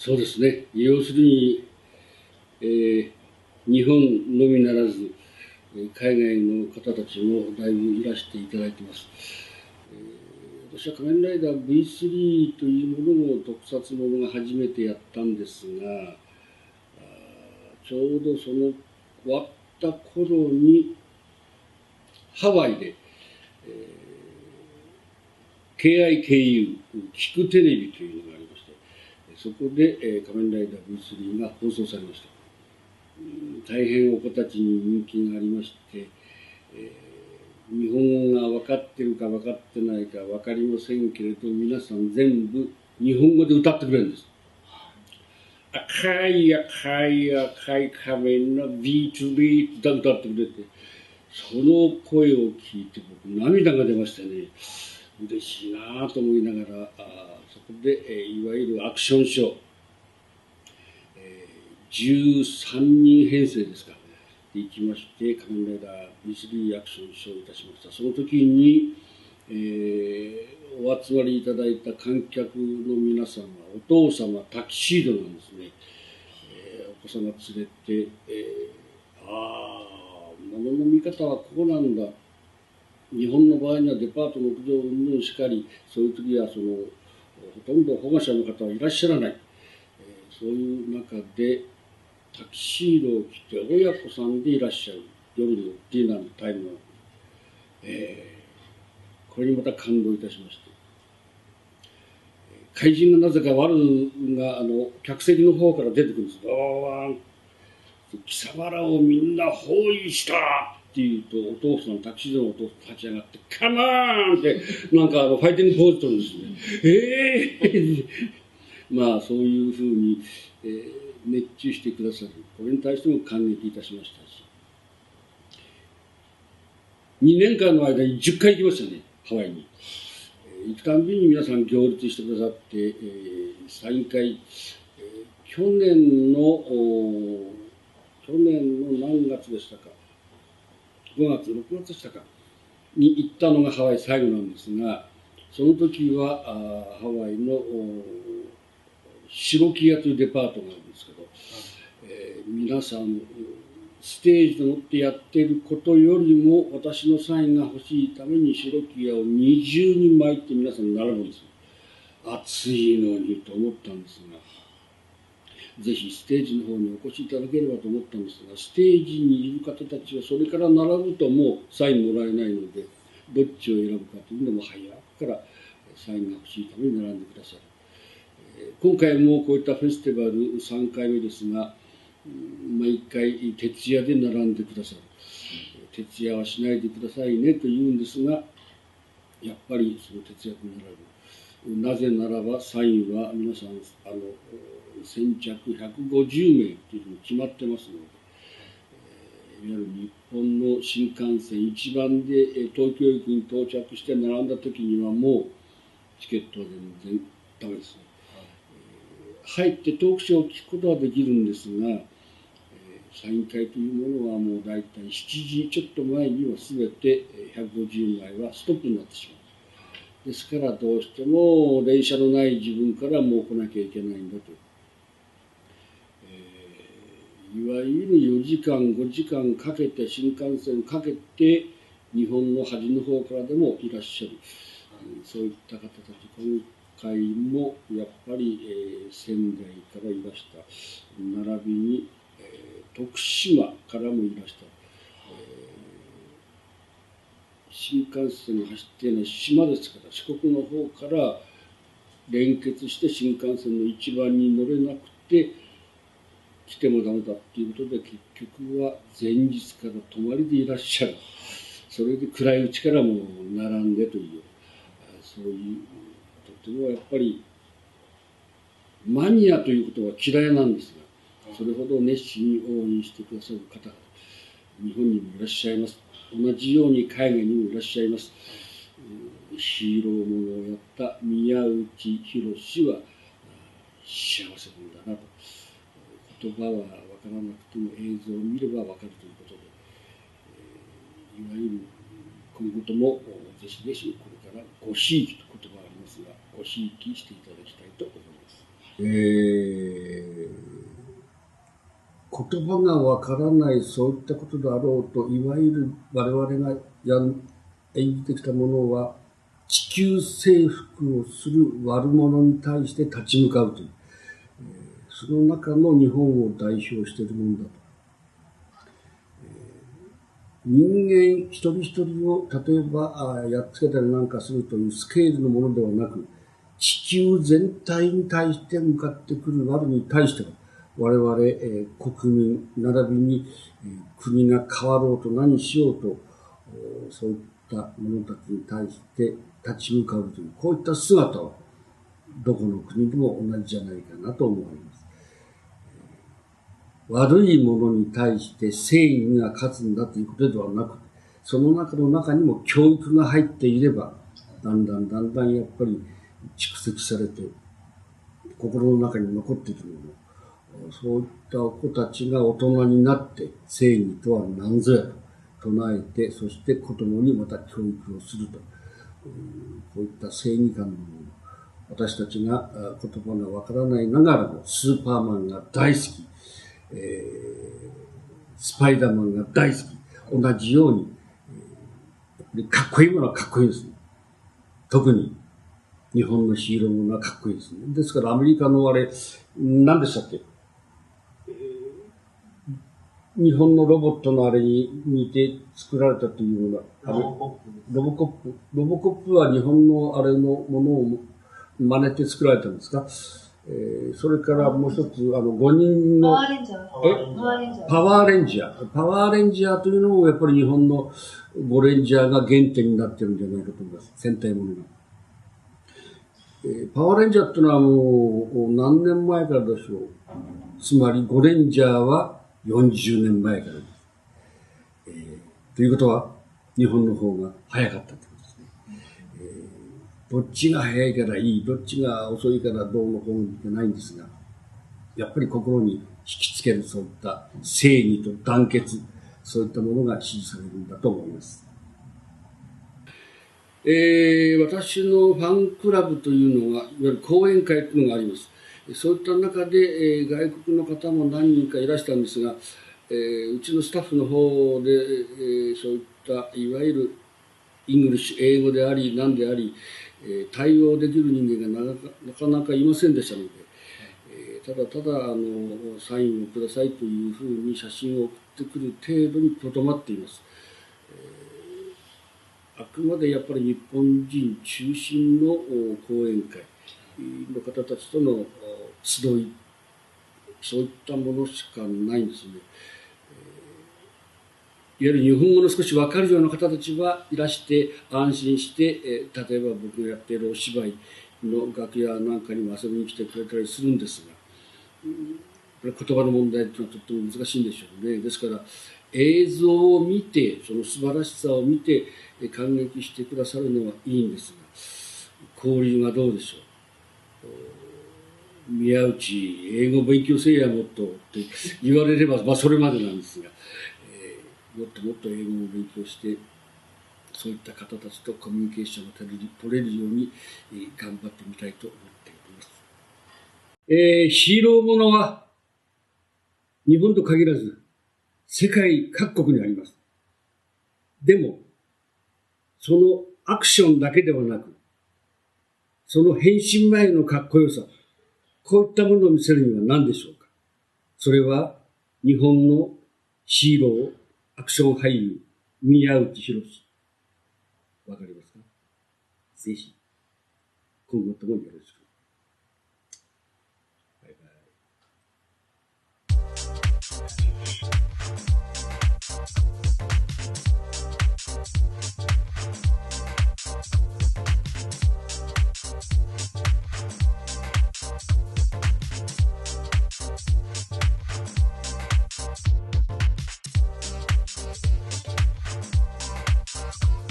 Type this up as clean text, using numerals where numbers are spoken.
そうですね。要するに、日本のみならず、海外の方たちもだいぶいらしていただいています。私は仮面ライダー V3 というものも特撮ものが初めてやったんですが、ちょうどその終わった頃にハワイで、KIKU 聞くテレビというのがありまして、そこで、仮面ライダー V3 が放送されました。大変お子たちに人気がありまして、日本語が分かってるか分かってないか分かりませんけれど、皆さん全部日本語で歌ってくれるんです。赤い赤い赤い仮面のビートビート歌ってくれて、その声を聞いて僕涙が出ましてね、嬉しいなと思いながら、そこで、いわゆるアクションショー、13人編成ですか、行きまして、仮面ライダー V3 アクションショーをいたしました。その時に、お集まりいただいた観客の皆さんは、お父様タキシードなんですね。お子様連れて、物の見方はここなんだ。日本の場合にはデパートの屋上云々しかり、そういう時はほとんど保護者の方はいらっしゃらない。そういう中で、タキシードを着て親子さんでいらっしゃる夜のディナーのタイムの、これにまた感動いたしまして、怪人がなぜかワルが客席の方から出てくるんです。ドーン、貴様らをみんな包囲したって言うと、お父さん、タキシードのお父さん立ち上がって、カモーンってなんかファイティングポーズ取るんですね。まあそういうふうに、熱中してくださる。これに対しても感激いたしましたし、2年間の間に10回行きましたね、ハワイに。行くたんびに皆さん行列してくださって、サイン会、去年の何月でしたか、5月、6月でしたか、に行ったのがハワイ最後なんですが、その時はハワイの白木屋というデパートがあるんですけど、皆さん、ステージで乗ってやっていることよりも、私のサインが欲しいために白木屋を二重に巻いて皆さん並ぶんですよ。暑いのにと思ったんですが、ぜひステージの方にお越しいただければと思ったんですが、ステージにいる方たちはそれから並ぶともうサインもらえないので、どっちを選ぶかというのも早くからサインが欲しいために並んでくださる。今回もこういったフェスティバル3回目ですが、毎回徹夜で並んでくださる。徹夜はしないでくださいねと言うんですが、やっぱりその徹夜で並ぶ。なぜならばサインは皆さん先着150名というふうに決まってますので、いわゆる日本の新幹線1番で東京駅に到着して並んだ時にはもうチケットは全然ダメですね。入ってトークショーを聞くことはできるんですが、サイン会というものはもう大体7時ちょっと前には全て150枚はストップになってしまう。ですからどうしても電車のない自分からもう来なきゃいけないんだと。いわゆる4時間5時間かけて新幹線かけて日本の端の方からでもいらっしゃる、そういった方たち、今回もやっぱり、仙台からいらした、並びに、徳島からもいらした、新幹線が走っていない島ですから、四国の方から連結して新幹線の一番に乗れなくて来てもダメだっていうことで、結局は前日から泊まりでいらっしゃる。それで暗いうちからも並んでという、そういうとてもやっぱりマニアということは嫌いなんですが、それほど熱心に応援してくださる方が日本にもいらっしゃいます。同じように海外にもいらっしゃいます。ヒーローものをやった宮内博士は幸せ者だなと。言葉は分からなくても映像を見れば分かるということで、いわゆる今後ともぜひぜひこれからごひいきという言葉がありますが、ごひいきしていただきたいと思います。言葉がわからない、そういったことであろうと、いわゆる我々が演じてきたものは、地球征服をする悪者に対して立ち向かうという、その中の日本を代表しているものだと。人間一人一人を例えばやっつけたりなんかするというスケールのものではなく、地球全体に対して向かってくる悪に対しては、我々、国民並びに、国が変わろうと何しようと、そういった者たちに対して立ち向かうという、こういった姿はどこの国でも同じじゃないかなと思われます。悪いものに対して正義が勝つんだということではなく、その中にも教育が入っていれば、だんだんやっぱり蓄積されて、心の中に残っているもの、そういった子たちが大人になって、正義とは何ぞやと唱えて、そして子供にまた教育をすると。こういった正義感のもの、私たちが言葉がわからないながらも、スーパーマンが大好き、スパイダーマンが大好き、同じように、やっぱりかっこいいものはかっこいいですね。特に日本のヒーローものはかっこいいですね。ですからアメリカの何でしたっけ、日本のロボットのあれに似て作られたというような、ロボコップは日本のあれのものを真似て作られたんですか？それからもう一つ、5人の、パワーレンジャーというのも、やっぱり日本の5レンジャーが原点になってるんじゃないかと思います。戦隊ものが。パワーレンジャーっていうのはもう、何年前からでしょう。つまり5レンジャーは40年前からです。ということは、日本の方が早かったということですね。どっちが早いからいい、どっちが遅いからどうのこうのじゃないんですが、やっぱり心に引きつけるそういった正義と団結、そういったものが支持されるんだと思います。私のファンクラブというのは、いわゆる講演会というのがあります。そういった中で、外国の方も何人かいらしたんですが、うちのスタッフの方で、そういったいわゆるイングリッシュ、英語であり何であり、対応できる人間がなかなかいませんでしたので、ただサインをくださいというふうに写真を送ってくる程度にとどまっています。あくまでやっぱり日本人中心の講演会の方たちとの集い、そういったものしかないんですね。いわゆる日本語の少し分かるような方たちはいらして安心して、例えば僕がやっているお芝居の楽屋なんかにも遊びに来てくれたりするんですが、これ言葉の問題というのはとっても難しいんでしょうね。ですから映像を見て、その素晴らしさを見て感激してくださるのはいいんですが、交流がどうでしょう。宮内、英語勉強せえやもっとって言われれば、それまでなんですが、もっともっと英語を勉強して、そういった方たちとコミュニケーションを取れるように頑張ってみたいと思っています。ヒーローものは日本と限らず世界各国にあります。でも、そのアクションだけではなく、その変身前のかっこよさ、こういったものを見せるには何でしょうか。それは日本のヒーロー、アクション俳優、宮内博。わかりますか？ぜひ、今後ともよろしく。バイバイ。